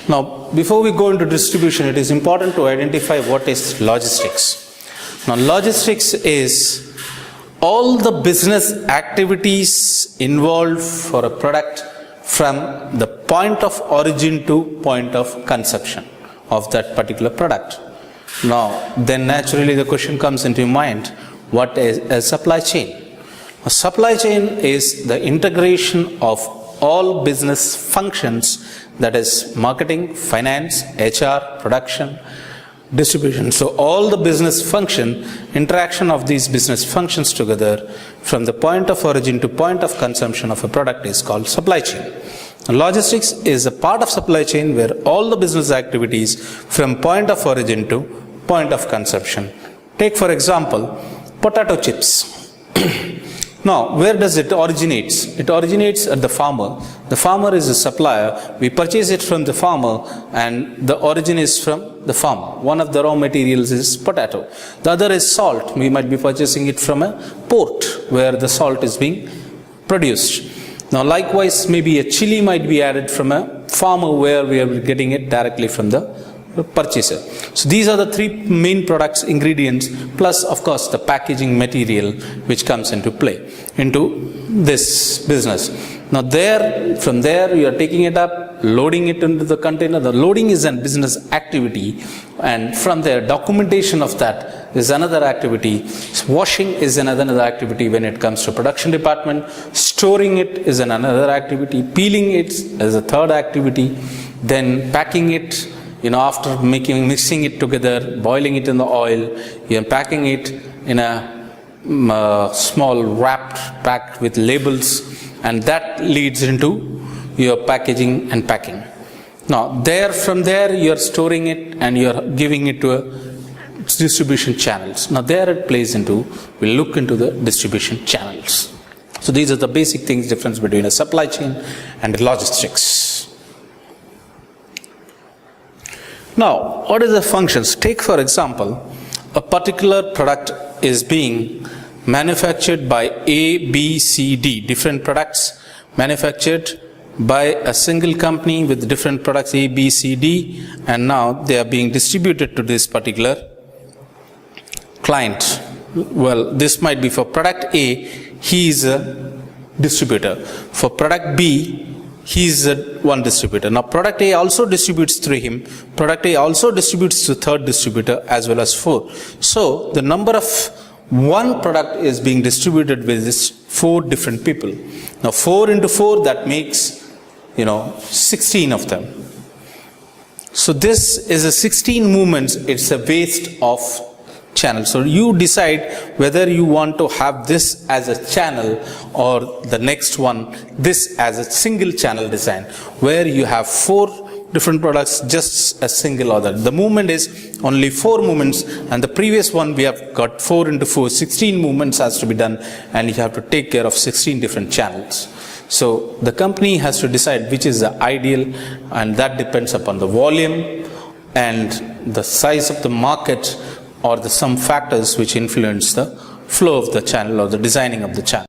Now, before we go into distribution, it is important to identify what is logistics. Now, logistics is all the business activities involved for a product from the point of origin to point of consumption of that particular product. Now, then naturally the question comes into your mind, what is a supply chain? A supply chain is the integration of all business functions, that is marketing, finance, HR, production, distribution. So all the business function, interaction of these business functions together from the point of origin to point of consumption of a product is called supply chain. Logistics is a part of supply chain where all the business activities from point of origin to point of consumption. Take for example, potato chips. Now, where does it originate? It originates at the farmer. The farmer is a supplier. We purchase it from the farmer and the origin is from the farmer. One of the raw materials is potato. The other is salt. We might be purchasing it from a port where the salt is being produced. Now, likewise, maybe a chili might be added from a farmer where we are getting it directly from the purchaser. So these are the three main products, ingredients, plus of course the packaging material which comes into play into this business. Now from there you are taking it up, loading it into the container. The loading is a business activity, and from there documentation of that is another activity. Washing is another activity when it comes to production department. Storing it is another activity. Peeling it is a third activity. Then packing it, after mixing it together, boiling it in the oil, you're packing it in a small wrapped pack with labels, and that leads into your packaging and packing. Now, from there you're storing it and you're giving it to a distribution channels. Now, there it plays into, we'll look into the distribution channels. So these are the basic things, difference between a supply chain and logistics. Now, what is the functions? Take for example, a particular product is being manufactured by A, B, C, D, different products manufactured by a single company with different products A, B, C, D, and now they are being distributed to this particular client. Well, this might be for product A, he is a distributor. For product B, he is one distributor. Now, product A also distributes through him. Product A also distributes to third distributor as well as 4. So, the number of one product is being distributed with this 4 different people. Now, 4 into 4, that makes, 16 of them. So, this is a 16 movements. It's a waste of channel. So you decide whether you want to have this as a channel or the next one, this as a single channel design, where you have 4 different products, just a single order. The movement is only 4 movements, and the previous one we have got 4 into 4, 16 movements has to be done, and you have to take care of 16 different channels. So the company has to decide which is the ideal, and that depends upon the volume and the size of the market, or some factors which influence the flow of the channel or the designing of the channel.